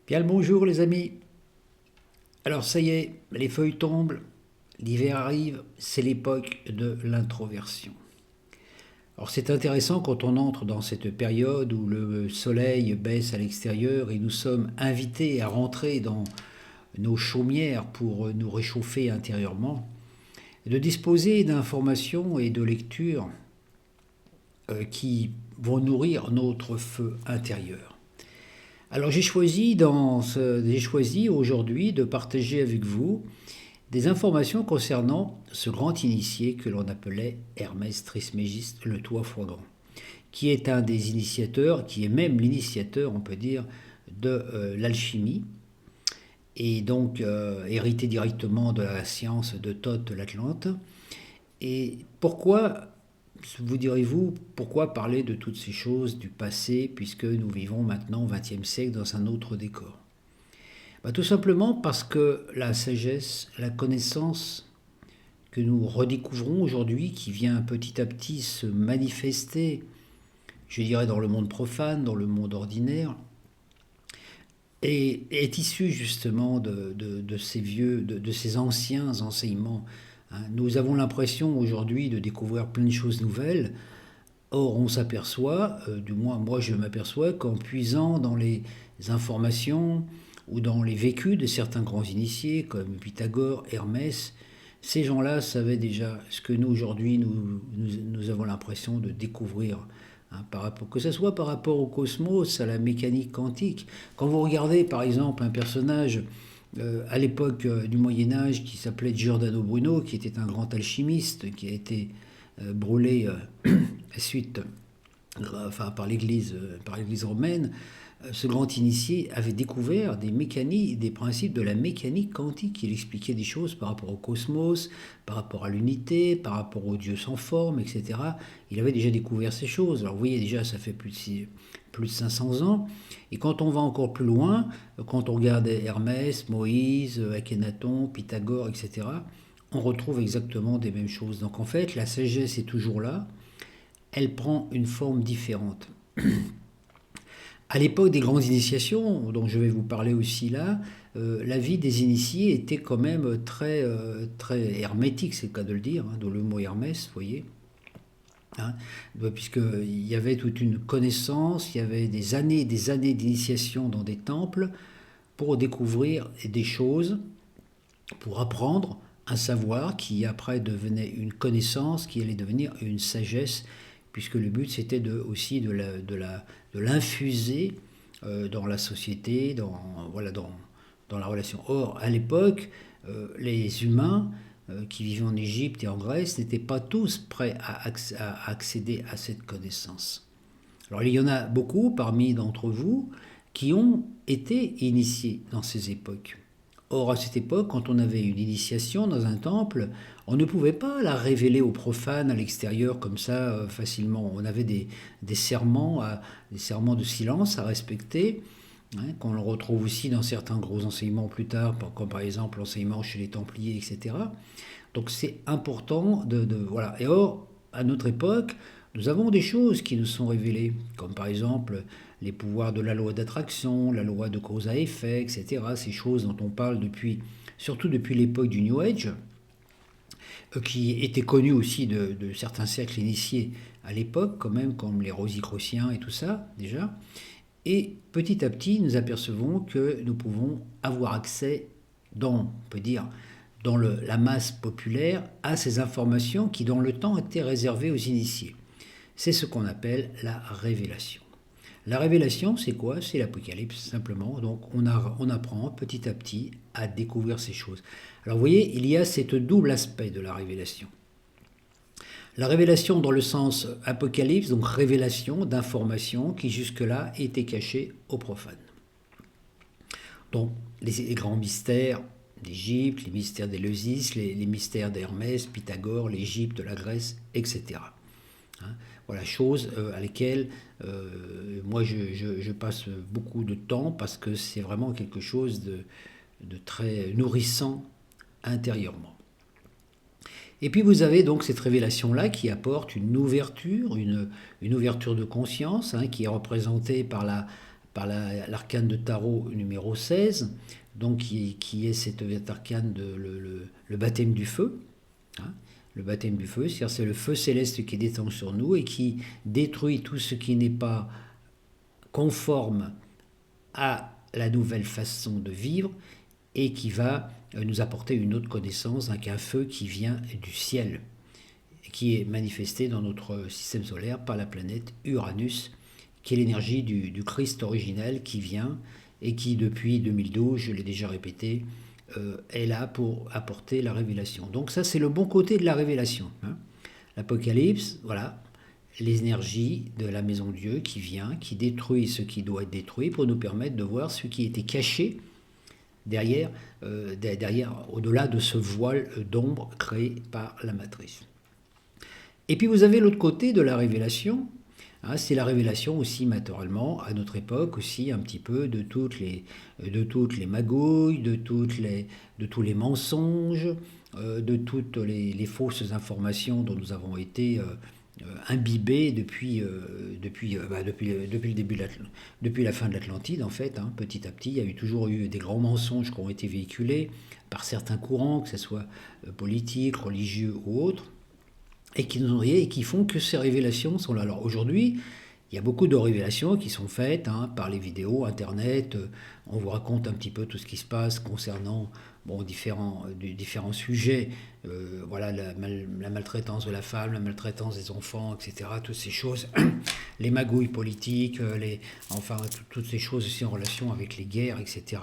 Bien le bonjour les amis. Alors ça y est, les feuilles tombent, l'hiver arrive, c'est l'époque de l'introversion. Alors c'est intéressant quand on entre dans cette période où le soleil baisse à l'extérieur et nous sommes invités à rentrer dans nos chaumières pour nous réchauffer intérieurement, de disposer d'informations et de lectures qui vont nourrir notre feu intérieur. Alors j'ai choisi aujourd'hui de partager avec vous des informations concernant ce grand initié que l'on appelait Hermès Trismégiste le Toit-Froidant, qui est un des initiateurs, qui est même l'initiateur, on peut dire, de l'alchimie, et donc hérité directement de la science de Thoth l'Atlante. Et pourquoi, vous direz-vous, pourquoi parler de toutes ces choses du passé, puisque nous vivons maintenant au XXe siècle dans un autre décor? Tout simplement parce que la sagesse, la connaissance que nous redécouvrons aujourd'hui, qui vient petit à petit se manifester, je dirais, dans le monde profane, dans le monde ordinaire, est issue justement de ces de ces anciens enseignements. Nous avons l'impression aujourd'hui de découvrir plein de choses nouvelles. Or, on s'aperçoit, du moins moi je m'aperçois, qu'en puisant dans les informations ou dans les vécus de certains grands initiés comme Pythagore, Hermès, ces gens-là savaient déjà ce que nous aujourd'hui nous avons l'impression de découvrir. Par rapport, que ce soit par rapport au cosmos, à la mécanique quantique. Quand vous regardez par exemple un personnage à l'époque du Moyen Âge qui s'appelait Giordano Bruno, qui était un grand alchimiste, qui a été brûlé suite enfin, par l'Église romaine, ce grand initié avait découvert des mécaniques, des principes de la mécanique quantique. Il expliquait des choses par rapport au cosmos, par rapport à l'unité, par rapport au Dieu sans forme, etc. Il avait déjà découvert ces choses. Alors vous voyez déjà, ça fait plus de 500 ans. Et quand on va encore plus loin, quand on regarde Hermès, Moïse, Akhenaton, Pythagore, etc., on retrouve exactement des mêmes choses. Donc en fait, la sagesse est toujours là, elle prend une forme différente. À l'époque des grandes initiations, dont je vais vous parler aussi là, la vie des initiés était quand même très hermétique, c'est le cas de le dire, d'où le mot Hermès, vous voyez. Hein, puisqu'il y avait toute une connaissance, il y avait des années et des années d'initiation dans des temples pour découvrir des choses, pour apprendre un savoir qui après devenait une connaissance, qui allait devenir une sagesse, puisque le but c'était aussi de l'infuser dans la société, dans la relation. Or, à l'époque, les humains qui vivaient en Égypte et en Grèce n'étaient pas tous prêts à accéder à cette connaissance. Alors il y en a beaucoup parmi d'entre vous qui ont été initiés dans ces époques. Or, à cette époque, quand on avait une initiation dans un temple, on ne pouvait pas la révéler aux profanes à l'extérieur comme ça facilement. On avait des serments, des serments de silence à respecter, qu'on le retrouve aussi dans certains gros enseignements plus tard, comme par exemple l'enseignement chez les Templiers, etc. Donc c'est important voilà. Et or, à notre époque, nous avons des choses qui nous sont révélées, comme par exemple les pouvoirs de la loi d'attraction, la loi de cause à effet, etc. Ces choses dont on parle surtout depuis l'époque du New Age, qui étaient connues aussi de certains cercles initiés à l'époque, quand même, comme les Rosicruciens et tout ça, déjà. Et petit à petit, nous apercevons que nous pouvons avoir accès on peut dire, dans la masse populaire, à ces informations qui, dans le temps, étaient réservées aux initiés. C'est ce qu'on appelle la révélation. La révélation, c'est quoi? C'est l'Apocalypse, simplement. Donc, on apprend petit à petit à découvrir ces choses. Alors, vous voyez, il y a ce double aspect de la révélation. La révélation dans le sens apocalypse, donc révélation d'informations qui jusque-là étaient cachées aux profanes. Donc, les grands mystères d'Égypte, les mystères d'Éleusis, les mystères d'Hermès, Pythagore, l'Égypte, la Grèce, etc. Voilà, choses à lesquelles moi je passe beaucoup de temps parce que c'est vraiment quelque chose de très nourrissant intérieurement. Et puis vous avez donc cette révélation-là qui apporte une ouverture de conscience, qui est représentée par par l'arcane de tarot numéro 16, donc qui est cet arcane de le baptême du feu. Hein, le baptême du feu, c'est-à-dire c'est le feu céleste qui descend sur nous et qui détruit tout ce qui n'est pas conforme à la nouvelle façon de vivre et qui va nous apporter une autre connaissance, qu'un feu qui vient du ciel, qui est manifesté dans notre système solaire par la planète Uranus, qui est l'énergie du Christ originel qui vient et qui, depuis 2012, je l'ai déjà répété, est là pour apporter la révélation. Donc ça, c'est le bon côté de la révélation. Hein. L'Apocalypse, voilà, les énergies de la maison de Dieu qui vient, qui détruit ce qui doit être détruit pour nous permettre de voir ce qui était caché derrière, au-delà de ce voile d'ombre créé par la matrice. Et puis vous avez l'autre côté de la révélation, hein, c'est la révélation aussi naturellement à notre époque aussi un petit peu de toutes les magouilles, de tous les mensonges, de toutes les fausses informations dont nous avons été imbibés depuis le début depuis la fin de l'Atlantide en fait. Hein, petit à petit, il y a toujours eu des grands mensonges qui ont été véhiculés par certains courants, que ce soit politiques, religieux ou autres, et qui font que ces révélations sont là. Alors aujourd'hui, il y a beaucoup de révélations qui sont faites par les vidéos, Internet. On vous raconte un petit peu tout ce qui se passe concernant différents sujets. Voilà, la maltraitance de la femme, la maltraitance des enfants, etc. Toutes ces choses, les magouilles politiques, toutes ces choses aussi en relation avec les guerres, etc.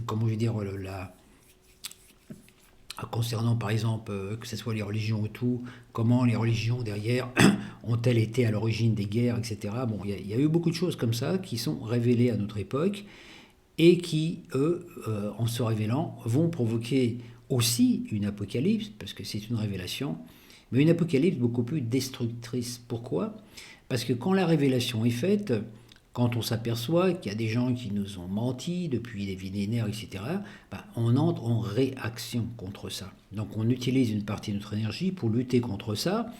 Comment je vais dire, concernant par exemple que ce soit les religions ou tout, comment les religions derrière ont-elles été à l'origine des guerres, etc. Bon, il y a eu beaucoup de choses comme ça qui sont révélées à notre époque et qui, eux, en se révélant, vont provoquer aussi une apocalypse, parce que c'est une révélation, mais une apocalypse beaucoup plus destructrice. Pourquoi ? Parce que quand la révélation est faite, quand on s'aperçoit qu'il y a des gens qui nous ont menti depuis des millénaires, etc., on entre en réaction contre ça. Donc on utilise une partie de notre énergie pour lutter contre ça,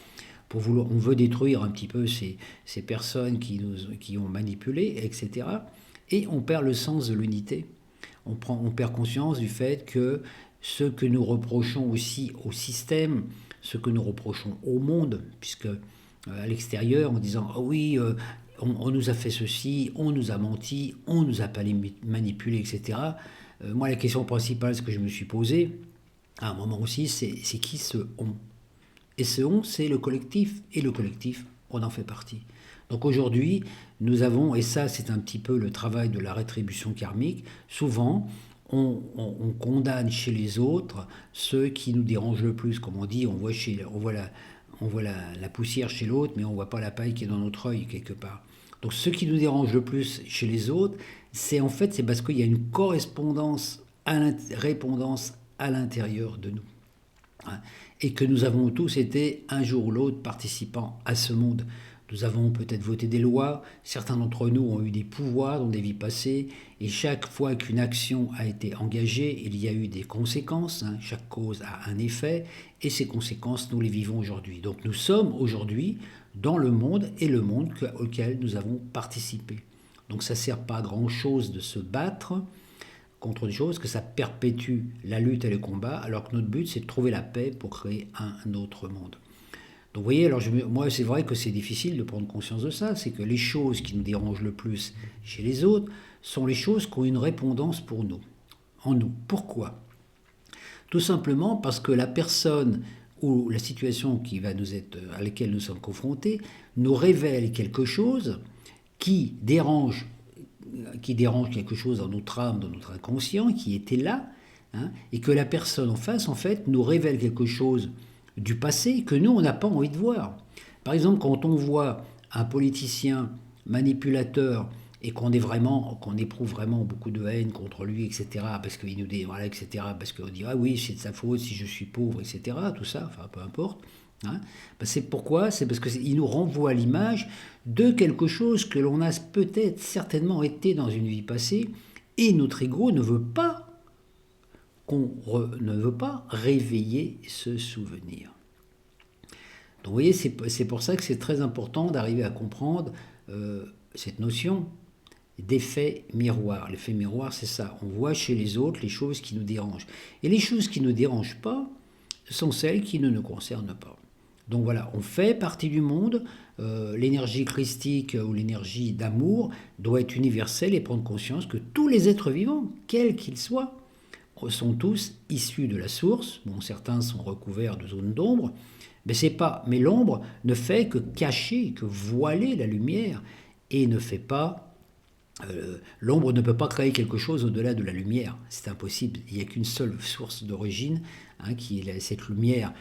on veut détruire un petit peu ces personnes qui ont manipulé, etc. Et on perd le sens de l'unité. On perd conscience du fait que ce que nous reprochons aussi au système, ce que nous reprochons au monde, puisque à l'extérieur, en disant « Ah oui, on nous a fait ceci, on nous a menti, on nous a manipulé, etc. » Moi, la question principale, ce que je me suis posée, à un moment aussi, c'est qui ce « on » ? Et ce « on », c'est le collectif, et le collectif, on en fait partie. Donc aujourd'hui, nous avons, et ça c'est un petit peu le travail de la rétribution karmique, souvent on condamne chez les autres ceux qui nous dérangent le plus. Comme on dit, on voit la poussière chez l'autre, mais on ne voit pas la paille qui est dans notre œil quelque part. Donc ce qui nous dérange le plus chez les autres, c'est parce qu'il y a une correspondance, répondance à l'intérieur de nous. Hein, et que nous avons tous été un jour ou l'autre participants à ce monde. Nous avons peut-être voté des lois, certains d'entre nous ont eu des pouvoirs dans des vies passées, et chaque fois qu'une action a été engagée, il y a eu des conséquences, chaque cause a un effet, et ces conséquences, nous les vivons aujourd'hui. Donc nous sommes aujourd'hui dans le monde, et le monde auquel nous avons participé. Donc ça ne sert pas à grand-chose de se battre contre des choses, que ça perpétue la lutte et le combat, alors que notre but, c'est de trouver la paix pour créer un autre monde. Donc vous voyez, alors moi c'est vrai que c'est difficile de prendre conscience de ça, c'est que les choses qui nous dérangent le plus chez les autres sont les choses qui ont une répondance pour nous, en nous. Pourquoi ? Tout simplement parce que la personne ou la situation à laquelle nous sommes confrontés nous révèle quelque chose qui dérange quelque chose dans notre âme, dans notre inconscient, qui était là, et que la personne en face, en fait, nous révèle quelque chose du passé que nous, on n'a pas envie de voir. Par exemple, quand on voit un politicien manipulateur et qu'on éprouve vraiment beaucoup de haine contre lui, etc., parce qu'il nous dit, voilà, etc., parce qu'on dit, ah oui, c'est de sa faute si je suis pauvre, etc., tout ça, enfin, peu importe. C'est pourquoi ? C'est parce qu'il nous renvoie à l'image de quelque chose que l'on a peut-être certainement été dans une vie passée, et notre ego ne veut pas réveiller ce souvenir. Donc vous voyez, c'est pour ça que c'est très important d'arriver à comprendre cette notion d'effet miroir. L'effet miroir, c'est ça. On voit chez les autres les choses qui nous dérangent. Et les choses qui ne nous dérangent pas sont celles qui ne nous concernent pas. Donc voilà, on fait partie du monde. L'énergie christique ou l'énergie d'amour doit être universelle et prendre conscience que tous les êtres vivants, quels qu'ils soient, sont tous issus de la source. Bon, certains sont recouverts de zones d'ombre, mais l'ombre ne fait que cacher, que voiler la lumière et ne fait pas. L'ombre ne peut pas créer quelque chose au-delà de la lumière. C'est impossible. Il n'y a qu'une seule source d'origine, qui est cette lumière.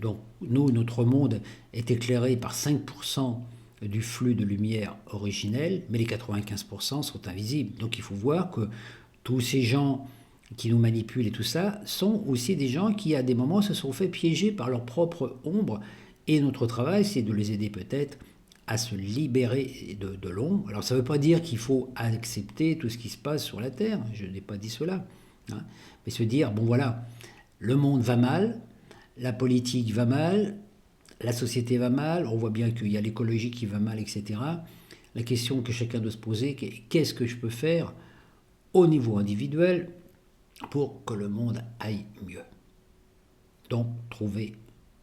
Donc nous, notre monde est éclairé par 5% du flux de lumière originelle, mais les 95% sont invisibles. Donc il faut voir que tous ces gens qui nous manipulent et tout ça sont aussi des gens qui, à des moments, se sont fait piéger par leur propre ombre. Et notre travail, c'est de les aider peut-être à se libérer de l'ombre. Alors ça ne veut pas dire qu'il faut accepter tout ce qui se passe sur la Terre, je n'ai pas dit cela, mais se dire, bon voilà, le monde va mal, la politique va mal, la société va mal, on voit bien qu'il y a l'écologie qui va mal, etc. La question que chacun doit se poser, qu'est-ce que je peux faire au niveau individuel pour que le monde aille mieux? Donc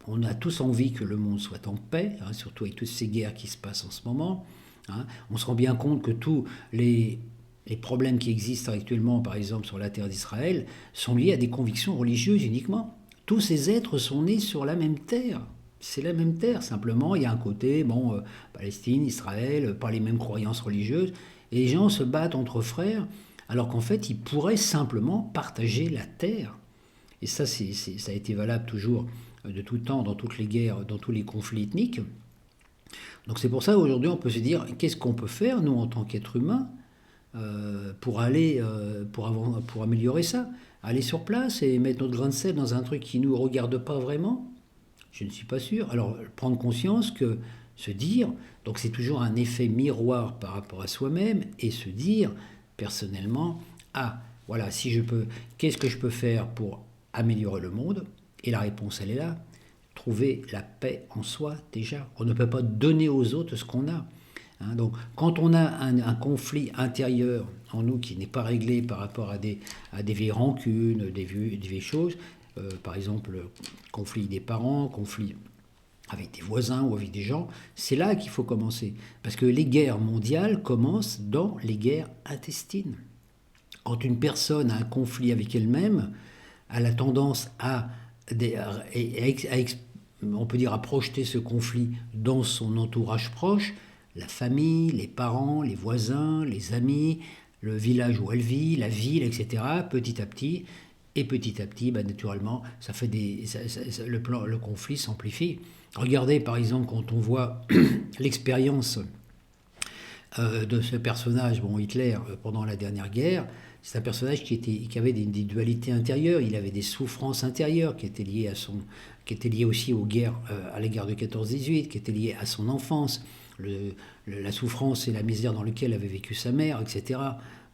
on a tous envie que le monde soit en paix, surtout avec toutes ces guerres qui se passent en ce moment. On se rend bien compte que tous les problèmes qui existent actuellement, par exemple sur la terre d'Israël, sont liés à des convictions religieuses uniquement. Tous ces êtres sont nés sur la même terre. C'est la même terre, simplement il y a un côté, Palestine, Israël, pas les mêmes croyances religieuses, et les gens se battent entre frères, alors qu'en fait ils pourraient simplement partager la terre. Et ça, ça a été valable toujours de tout temps, dans toutes les guerres, dans tous les conflits ethniques. Donc c'est pour ça aujourd'hui on peut se dire qu'est-ce qu'on peut faire nous en tant qu'êtres humains pour améliorer ça, aller sur place et mettre notre grain de sel dans un truc qui ne nous regarde pas vraiment. Je ne suis pas sûr. Alors prendre conscience que se dire, donc c'est toujours un effet miroir par rapport à soi-même, et se dire personnellement, voilà, si je peux, qu'est-ce que je peux faire pour améliorer le monde? Et la réponse, elle est là. Trouver la paix en soi, déjà. On ne peut pas donner aux autres ce qu'on a. Donc, quand on a un conflit intérieur en nous qui n'est pas réglé par rapport à des vieilles rancunes, des vieilles choses, par exemple, conflit des parents, conflit avec des voisins ou avec des gens, c'est là qu'il faut commencer. Parce que les guerres mondiales commencent dans les guerres intestines. Quand une personne a un conflit avec elle-même, elle a tendance on peut dire, à projeter ce conflit dans son entourage proche, la famille, les parents, les voisins, les amis, le village où elle vit, la ville, etc. Petit à petit, naturellement, ça fait le conflit s'amplifie. Regardez par exemple quand on voit l'expérience de ce personnage, Hitler, pendant la dernière guerre. C'est un personnage qui avait des dualités intérieures, il avait des souffrances intérieures qui étaient liées aussi aux guerres, à la guerre de 14-18, qui étaient liées à son enfance, la souffrance et la misère dans laquelle avait vécu sa mère, etc.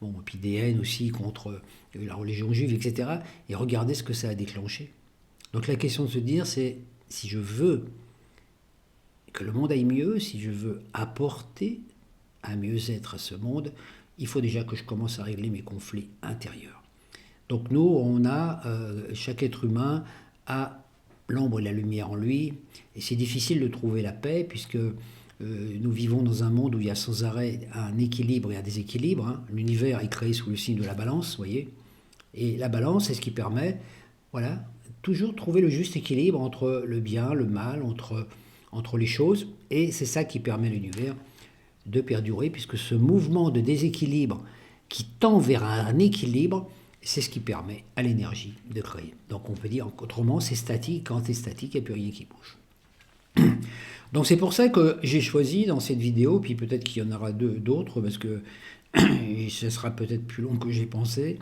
Et puis des haines aussi contre la religion juive, etc. Et regardez ce que ça a déclenché. Donc la question de se dire, c'est si je veux que le monde aille mieux, si je veux apporter un mieux-être à ce monde, il faut déjà que je commence à régler mes conflits intérieurs. Donc nous, chaque être humain a l'ombre et la lumière en lui, et c'est difficile de trouver la paix, puisque nous vivons dans un monde où il y a sans arrêt un équilibre et un déséquilibre. L'univers est créé sous le signe de la balance, vous voyez, et la balance, c'est ce qui permet, toujours trouver le juste équilibre entre le bien, le mal, entre les choses, et c'est ça qui permet à l'univers de perdurer, puisque ce mouvement de déséquilibre qui tend vers un équilibre, c'est ce qui permet à l'énergie de créer. Donc on peut dire autrement, c'est statique. Quand c'est statique, il n'y a plus rien qui bouge. Donc c'est pour ça que j'ai choisi dans cette vidéo, puis peut-être qu'il y en aura d'autres, parce que ce sera peut-être plus long que j'ai pensé.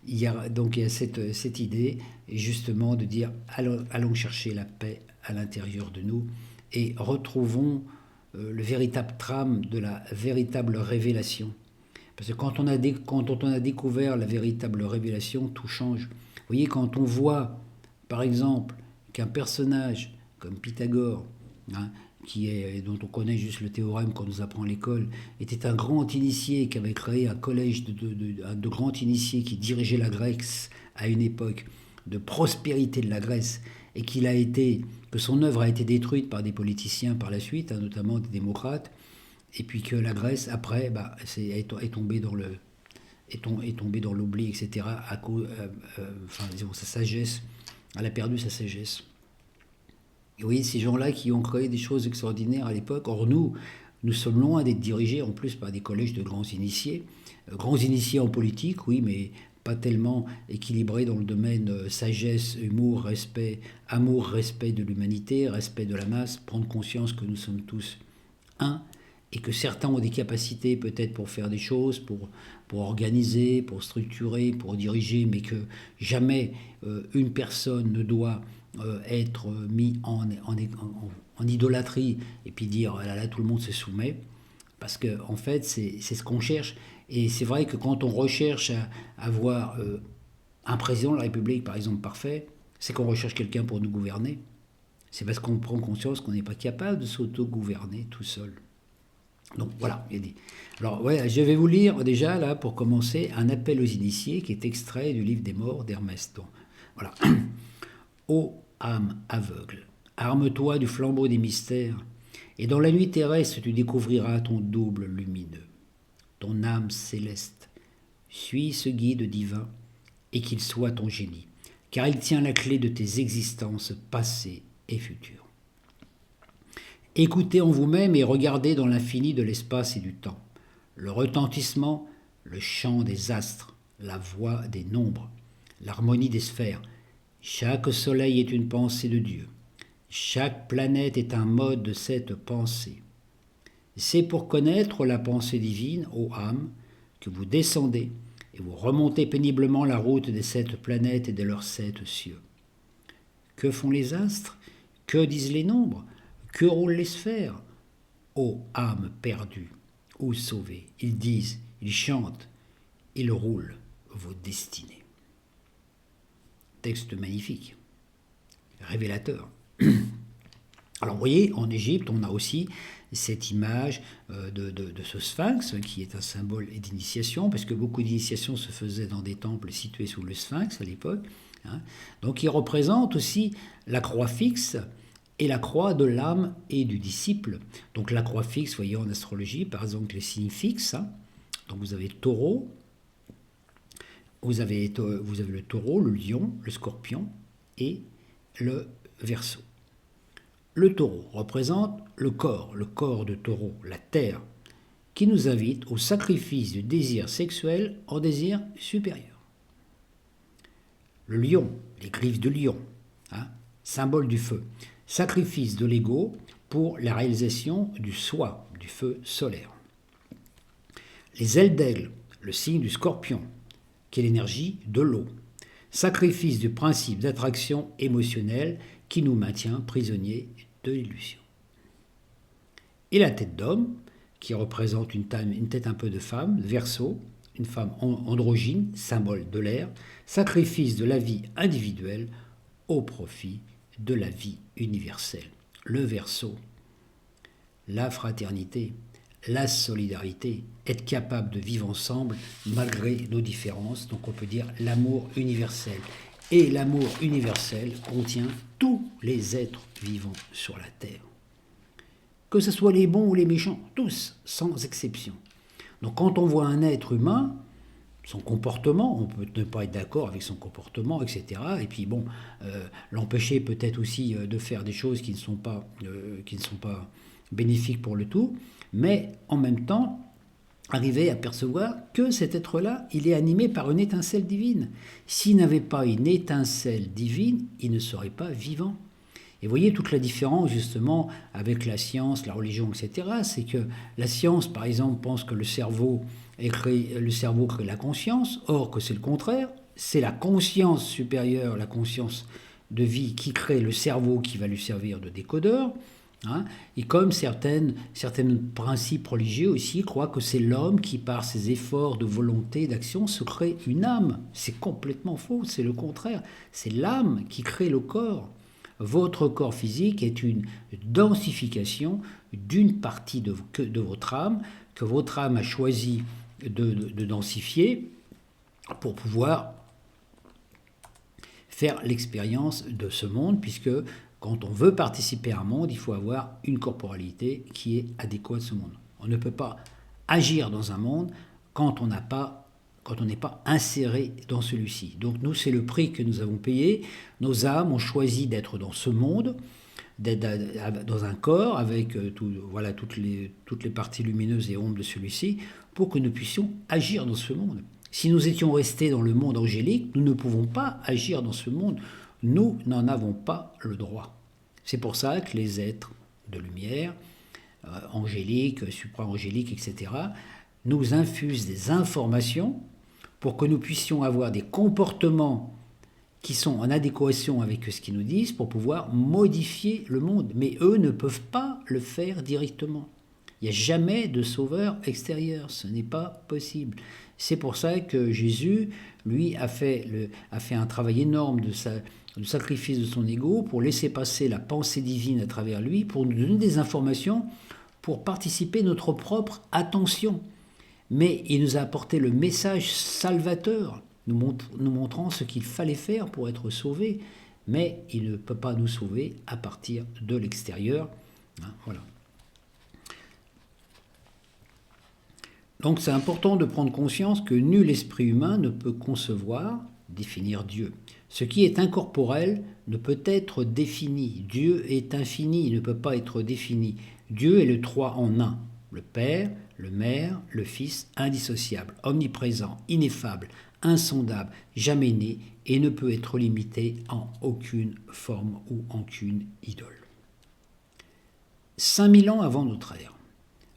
Il y a cette idée, justement, de dire allons chercher la paix à l'intérieur de nous et retrouvons le véritable trame de la véritable révélation. Parce que quand on a découvert la véritable révélation, tout change. Vous voyez, quand on voit, par exemple, qu'un personnage comme Pythagore, dont on connaît juste le théorème qu'on nous apprend à l'école, était un grand initié qui avait créé un collège de grands initiés qui dirigeait la Grèce à une époque de prospérité de la Grèce, et que son œuvre a été détruite par des politiciens par la suite, notamment des démocrates, et puis que la Grèce, après, est tombée dans l'oubli, etc., à cause, disons, sa sagesse, elle a perdu sa sagesse. Et oui, ces gens-là qui ont créé des choses extraordinaires à l'époque. Or, nous sommes loin d'être dirigés en plus par des collèges de grands initiés. Grands initiés en politique, oui, mais pas tellement équilibrés dans le domaine sagesse, humour, amour, respect de l'humanité, respect de la masse, prendre conscience que nous sommes tous un, et que certains ont des capacités peut-être pour faire des choses, pour organiser, pour structurer, pour diriger, mais que jamais une personne ne doit être mis en idolâtrie et puis dire ah là tout le monde se soumet, parce que en fait c'est ce qu'on cherche. Et c'est vrai que quand on recherche à avoir un président de la République par exemple parfait, c'est qu'on recherche quelqu'un pour nous gouverner. C'est parce qu'on prend conscience qu'on n'est pas capable de s'auto-gouverner tout seul. Donc voilà, il y a des... Alors ouais, je vais vous lire déjà là pour commencer un appel aux initiés qui est extrait du livre des morts d'Hermès. Donc, voilà. Ô âme aveugle, arme-toi du flambeau des mystères, et dans la nuit terrestre tu découvriras ton double lumineux, ton âme céleste. Suis ce guide divin, et qu'il soit ton génie, car il tient la clé de tes existences passées et futures. Écoutez en vous-même et regardez dans l'infini de l'espace et du temps, le retentissement, le chant des astres, la voix des nombres, l'harmonie des sphères. Chaque soleil est une pensée de Dieu. Chaque planète est un mode de cette pensée. C'est pour connaître la pensée divine, ô âme, que vous descendez et vous remontez péniblement la route des 7 planètes et de leurs 7 cieux. Que font les astres? Que disent les nombres? Que roulent les sphères? Ô âme perdue ou sauvée, ils disent, ils chantent, ils roulent vos destinées. Texte magnifique, révélateur. Alors vous voyez, en Égypte, on a aussi cette image de ce sphinx qui est un symbole d'initiation, parce que beaucoup d'initiations se faisaient dans des temples situés sous le sphinx à l'époque. Donc il représente aussi la croix fixe et la croix de l'âme et du disciple. Donc la croix fixe, vous voyez en astrologie, par exemple les signes fixes. Donc vous avez taureau, vous avez le taureau, le lion, le scorpion et le Verseau. Le taureau représente le corps de taureau, la terre, qui nous invite au sacrifice du désir sexuel en désir supérieur. Le lion, les griffes de lion, symbole du feu, sacrifice de l'ego pour la réalisation du soi, du feu solaire. Les ailes d'aigle, le signe du scorpion, qui est l'énergie de l'eau, sacrifice du principe d'attraction émotionnelle qui nous maintient prisonniers de l'illusion. Et la tête d'homme, qui représente une tête un peu de femme, Verseau, une femme androgyne, symbole de l'air, sacrifice de la vie individuelle au profit de la vie universelle. Le Verseau, la fraternité, la solidarité, être capable de vivre ensemble malgré nos différences, donc on peut dire l'amour universel. Et l'amour universel contient tous les êtres vivants sur la Terre. Que ce soit les bons ou les méchants, tous, sans exception. Donc quand on voit un être humain, son comportement, on peut ne pas être d'accord avec son comportement, etc. Et puis bon, l'empêcher peut-être aussi de faire des choses qui ne sont pas bénéfiques pour le tout, mais en même temps, arriver à percevoir que cet être-là, il est animé par une étincelle divine. S'il n'avait pas une étincelle divine, il ne serait pas vivant. Et vous voyez toute la différence justement avec la science, la religion, etc. C'est que la science, par exemple, pense que le cerveau crée la conscience, or que c'est le contraire. C'est la conscience supérieure, la conscience de vie qui crée le cerveau qui va lui servir de décodeur. Et comme certains principes religieux aussi croient que c'est l'homme qui, par ses efforts de volonté, d'action, se crée une âme. C'est complètement faux, c'est le contraire. C'est l'âme qui crée le corps. Votre corps physique est une densification d'une partie de votre âme, que votre âme a choisi de densifier pour pouvoir faire l'expérience de ce monde, puisque quand on veut participer à un monde, il faut avoir une corporalité qui est adéquate à ce monde. On ne peut pas agir dans un monde quand on n'est pas inséré dans celui-ci. Donc nous, c'est le prix que nous avons payé. Nos âmes ont choisi d'être dans ce monde, d'être dans un corps avec toutes les parties lumineuses et ombres de celui-ci, pour que nous puissions agir dans ce monde. Si nous étions restés dans le monde angélique, nous ne pouvons pas agir dans ce monde. Nous n'en avons pas le droit. C'est pour ça que les êtres de lumière, angéliques, supra-angéliques, etc., nous infusent des informations pour que nous puissions avoir des comportements qui sont en adéquation avec ce qu'ils nous disent pour pouvoir modifier le monde. Mais eux ne peuvent pas le faire directement. Il n'y a jamais de sauveur extérieur, ce n'est pas possible. C'est pour ça que Jésus, lui, a fait un travail énorme du sacrifice de son ego pour laisser passer la pensée divine à travers lui, pour nous donner des informations, pour participer à notre propre attention. Mais il nous a apporté le message salvateur, nous montrant ce qu'il fallait faire pour être sauvé, mais il ne peut pas nous sauver à partir de l'extérieur. Voilà. Donc c'est important de prendre conscience que nul esprit humain ne peut concevoir, définir Dieu. Ce qui est incorporel ne peut être défini. Dieu est infini, il ne peut pas être défini. Dieu est le trois en un. Le Père, le Mère, le Fils, indissociable, omniprésent, ineffable, insondable, jamais né et ne peut être limité en aucune forme ou en aucune idole. 5000 ans avant notre ère,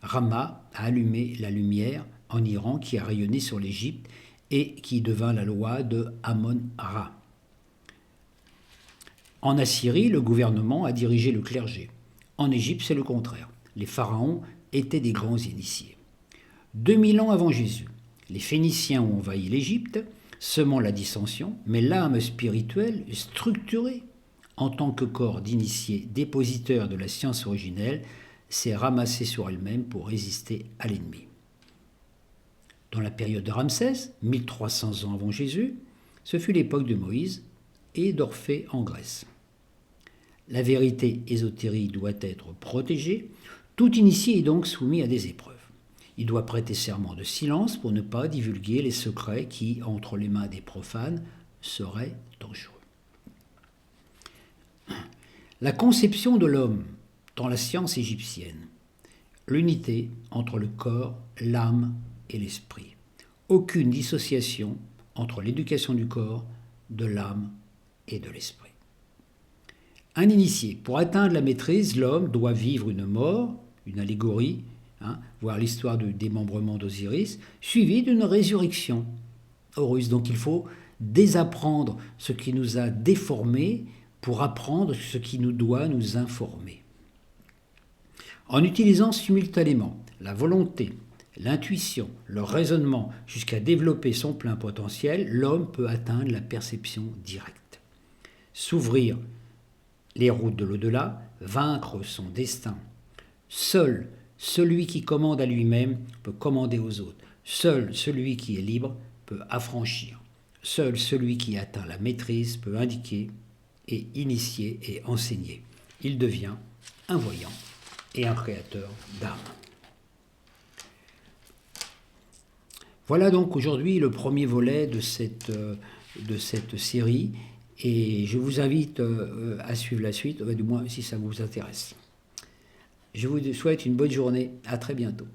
Rama a allumé la lumière en Iran qui a rayonné sur l'Égypte et qui devint la loi de Amon-Ra. En Assyrie, le gouvernement a dirigé le clergé. En Égypte, c'est le contraire. Les pharaons étaient des grands initiés. 2000 ans avant Jésus, les Phéniciens ont envahi l'Égypte, semant la dissension, mais l'âme spirituelle structurée en tant que corps d'initiés dépositaire de la science originelle s'est ramassée sur elle-même pour résister à l'ennemi. Dans la période de Ramsès, 1300 ans avant Jésus, ce fut l'époque de Moïse et d'Orphée en Grèce. La vérité ésotérique doit être protégée, tout initié est donc soumis à des épreuves. Il doit prêter serment de silence pour ne pas divulguer les secrets qui, entre les mains des profanes, seraient dangereux. La conception de l'homme dans la science égyptienne, l'unité entre le corps, l'âme et l'esprit. Aucune dissociation entre l'éducation du corps, de l'âme et de l'esprit. Un initié, pour atteindre la maîtrise, l'homme doit vivre une mort, une allégorie, voir l'histoire du démembrement d'Osiris, suivie d'une résurrection Horus. Donc il faut désapprendre ce qui nous a déformés pour apprendre ce qui nous doit nous informer. En utilisant simultanément la volonté, l'intuition, le raisonnement jusqu'à développer son plein potentiel, l'homme peut atteindre la perception directe. S'ouvrir les routes de l'au-delà, vaincre son destin. Seul celui qui commande à lui-même peut commander aux autres. Seul celui qui est libre peut affranchir. Seul celui qui atteint la maîtrise peut indiquer et initier et enseigner. Il devient un voyant et un créateur d'âme. Voilà donc aujourd'hui le premier volet de cette série et je vous invite à suivre la suite, du moins si ça vous intéresse. Je vous souhaite une bonne journée, à très bientôt.